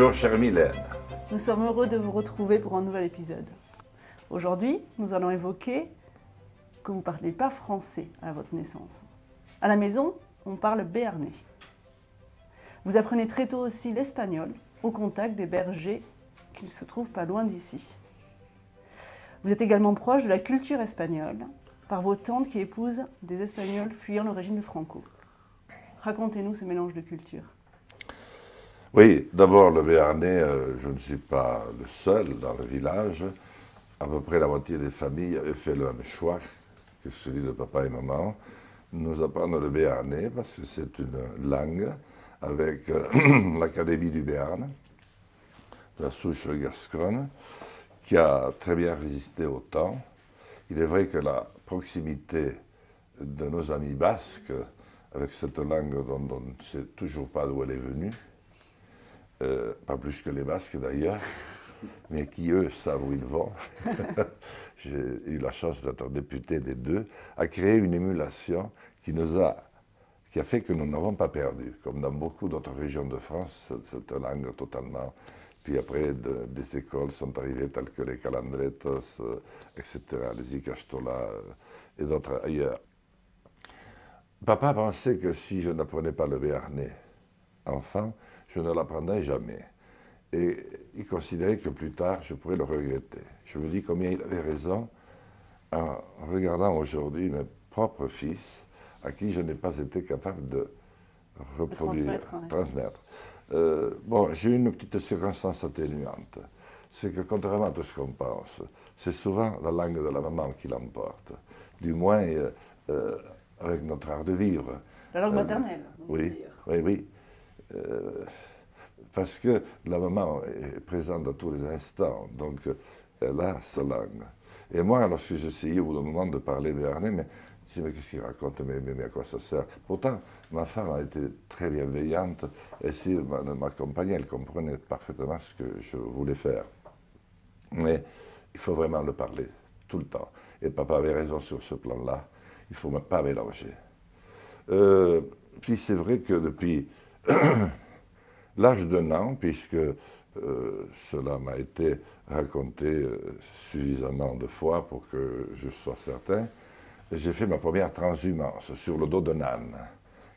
Bonjour chère Mylène. Nous sommes heureux de vous retrouver pour un nouvel épisode. Aujourd'hui, nous allons évoquer que vous ne parlez pas français à votre naissance. À la maison, on parle béarnais. Vous apprenez très tôt aussi l'espagnol au contact des bergers qui se trouvent pas loin d'ici. Vous êtes également proche de la culture espagnole par vos tantes qui épousent des Espagnols fuyant le régime de Franco. Racontez-nous ce mélange de culture. Oui, d'abord le béarnais, je ne suis pas le seul dans le village. À peu près la moitié des familles avaient fait le même choix que celui de papa et maman. Nous apprendre le béarnais parce que c'est une langue avec l'Académie du Béarn, de la souche gasconne, qui a très bien résisté au temps. Il est vrai que la proximité de nos amis basques, avec cette langue dont on ne sait toujours pas d'où elle est venue, pas plus que les Basques d'ailleurs, mais qui eux savent où ils vont. J'ai eu la chance d'être député des deux, a créé une émulation qui a fait que nous n'avons pas perdu, comme dans beaucoup d'autres régions de France, cette langue totalement. Puis après, des écoles sont arrivées telles que les Calandretos, etc., les Icastola et d'autres ailleurs. Papa pensait que si je n'apprenais pas le béarnais enfant, je ne l'apprendrais jamais. Et il considérait que plus tard, je pourrais le regretter. Je me dis combien il avait raison en regardant aujourd'hui mes propres fils, à qui je n'ai pas été capable de reproduire, transmettre. Bon, j'ai une petite circonstance atténuante. C'est que contrairement à tout ce qu'on pense, c'est souvent la langue de la maman qui l'emporte. Du moins, avec notre art de vivre. La langue maternelle. Oui, oui. Parce que la maman est présente à tous les instants, donc elle a sa langue. Et moi, lorsque j'essayais au bout d'un moment de parler béarnais, mais je disais, mais qu'est-ce qu'il raconte, mais à quoi ça sert? Pourtant, ma femme a été très bienveillante, essayait de m'accompagner, elle comprenait parfaitement ce que je voulais faire. Mais il faut vraiment le parler, tout le temps. Et papa avait raison sur ce plan-là, il ne faut pas mélanger. Puis c'est vrai que depuis l'âge d'un an, puisque cela m'a été raconté suffisamment de fois pour que je sois certain, j'ai fait ma première transhumance sur le dos d'un âne,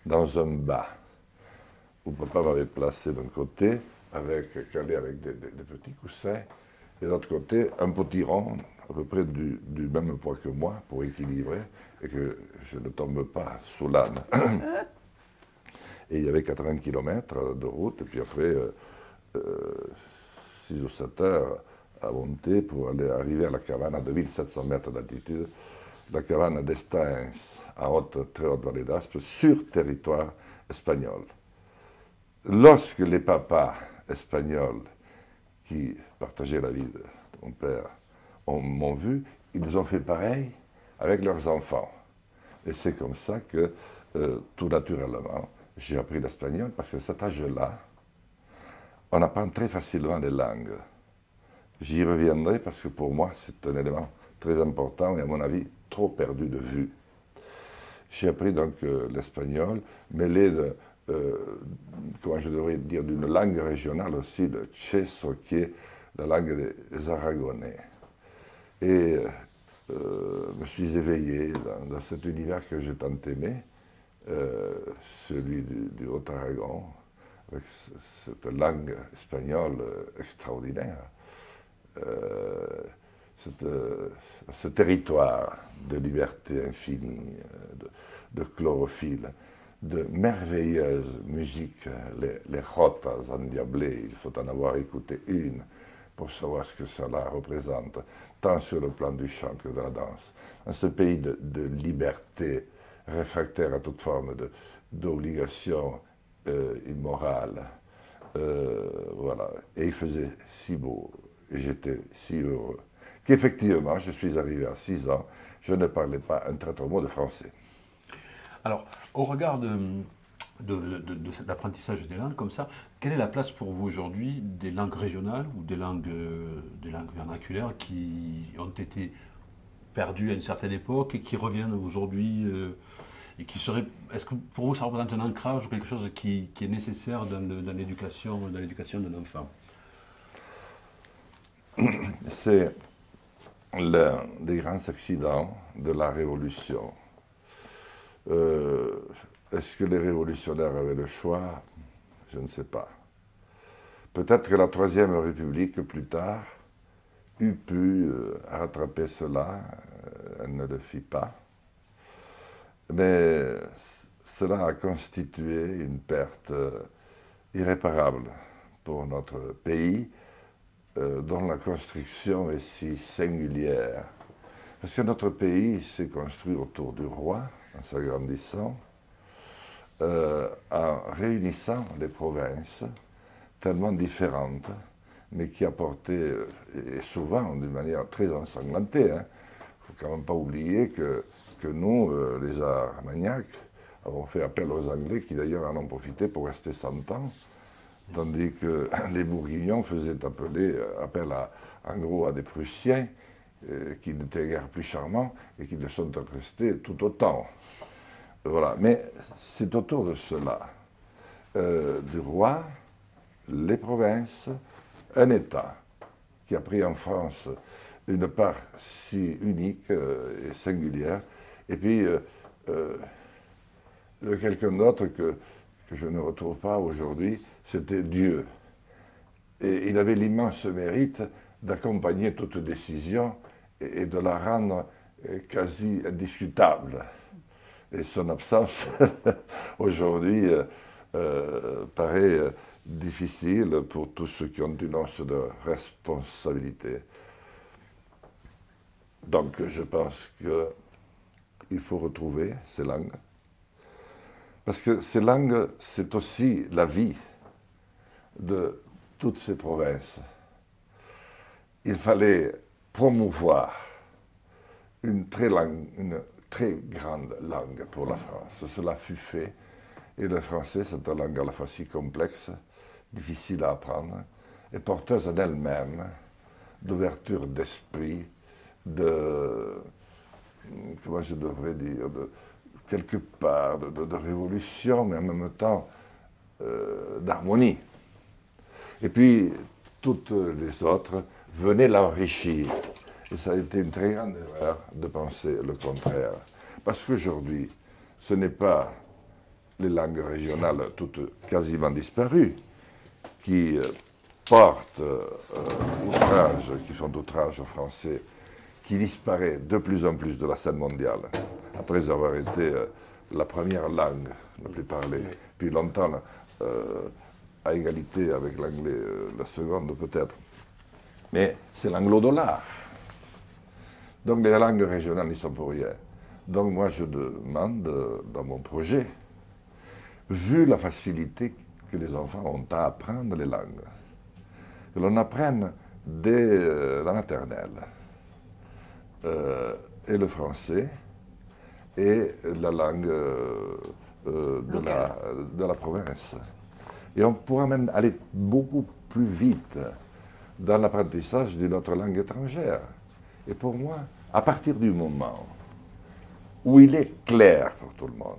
dans un bas, où papa m'avait placé d'un côté, calé avec des petits coussins, et de l'autre côté, un potiron, à peu près du même poids que moi, pour équilibrer, et que je ne tombe pas sous l'âne. Et il y avait 80 km de route, et puis après 6 ou 7 heures à monter pour arriver à la cabane à 2700 mètres d'altitude, la cabane d'Estains, en très haute vallée d'Aspe, sur territoire espagnol. Lorsque les papas espagnols qui partageaient la vie de mon père m'ont vu, ils ont fait pareil avec leurs enfants. Et c'est comme ça que, tout naturellement, j'ai appris l'espagnol parce qu'à cet âge-là, on apprend très facilement les langues. J'y reviendrai parce que pour moi, c'est un élément très important et à mon avis, trop perdu de vue. J'ai appris donc l'espagnol, mêlé de, comment je devrais dire, d'une langue régionale aussi, le cheso, qui est la langue des Aragonais. Et me suis éveillé dans cet univers que j'ai tant aimé, celui du Haut-Aragon, avec cette langue espagnole extraordinaire, ce territoire de liberté infinie, de chlorophylle, de merveilleuse musique, les jotas endiablées, il faut en avoir écouté une pour savoir ce que cela représente, tant sur le plan du chant que de la danse. Dans ce pays de liberté, réfractaire à toute forme d'obligation immorale. Voilà. Et il faisait si beau, et j'étais si heureux, qu'effectivement, je suis arrivé à 6 ans, je ne parlais pas un traître mot de français. Alors, au regard de cet apprentissage des langues comme ça, quelle est la place pour vous aujourd'hui des langues régionales ou des langues vernaculaires qui ont été perdues à une certaine époque et qui reviennent aujourd'hui et qui serait, est-ce que pour vous ça représente un ancrage ou quelque chose qui est nécessaire dans l'éducation d'un enfant? C'est l'un des grands accidents de la Révolution. Est-ce que les révolutionnaires avaient le choix? Je ne sais pas. Peut-être que la Troisième République, plus tard, eût pu rattraper cela. Elle ne le fit pas. Mais cela a constitué une perte irréparable pour notre pays, dont la construction est si singulière. Parce que notre pays s'est construit autour du roi, en s'agrandissant, en réunissant les provinces tellement différentes, mais qui apportaient, et souvent d'une manière très ensanglantée. Il ne faut quand même pas oublier que nous, les Armagnacs, avons fait appel aux Anglais, qui d'ailleurs en ont profité pour rester 100 ans, tandis que les Bourguignons faisaient appel en gros à des Prussiens, qui n'étaient guère plus charmants et qui le sont restés tout autant. Voilà. Mais c'est autour de cela, du roi, les provinces, un État qui a pris en France une part si unique et singulière, et puis quelqu'un d'autre que je ne retrouve pas aujourd'hui, c'était Dieu. Et il avait l'immense mérite d'accompagner toute décision et de la rendre quasi indiscutable. Et son absence, aujourd'hui, paraît difficile pour tous ceux qui ont une once de responsabilité. Donc je pense qu'il faut retrouver ces langues, parce que ces langues, c'est aussi la vie de toutes ces provinces. Il fallait promouvoir une très grande langue pour la France. Cela fut fait, et le français, c'est une langue à la fois si complexe, difficile à apprendre, et porteuse en elle-même d'ouverture d'esprit, comment je devrais dire, quelque part de révolution, mais en même temps d'harmonie. Et puis, toutes les autres venaient l'enrichir. Et ça a été une très grande erreur de penser le contraire. Parce qu'aujourd'hui, ce n'est pas les langues régionales, toutes quasiment disparues, qui portent outrage, qui font outrage aux Français, qui disparaît de plus en plus de la scène mondiale, après avoir été la première langue la plus parlée, puis longtemps à égalité avec l'anglais, la seconde peut-être. Mais c'est l'anglo-dollar. Donc les langues régionales n'y sont pour rien. Donc moi je demande dans mon projet, vu la facilité que les enfants ont à apprendre les langues, que l'on apprenne dès la maternelle, et le français, et la langue de la province. Et on pourra même aller beaucoup plus vite dans l'apprentissage d'une autre langue étrangère. Et pour moi, à partir du moment où il est clair pour tout le monde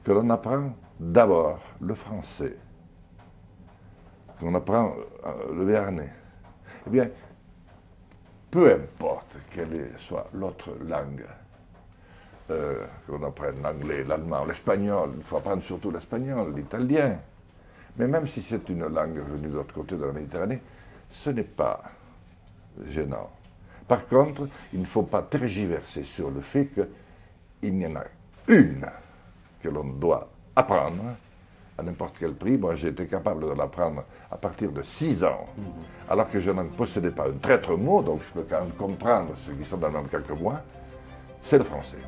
que l'on apprend d'abord le français, qu'on apprend le béarnais, eh bien, peu importe quelle soit l'autre langue, que l'on apprenne l'anglais, l'allemand, l'espagnol, il faut apprendre surtout l'espagnol, l'italien. Mais même si c'est une langue venue de l'autre côté de la Méditerranée, ce n'est pas gênant. Par contre, il ne faut pas tergiverser sur le fait qu'il n'y en a une que l'on doit apprendre à n'importe quel prix. Moi, j'ai été capable de l'apprendre à partir de 6 ans, alors que je n'en possédais pas un traître mot, donc je peux quand même comprendre ceux qui sont dans le même cas que moi, c'est le français.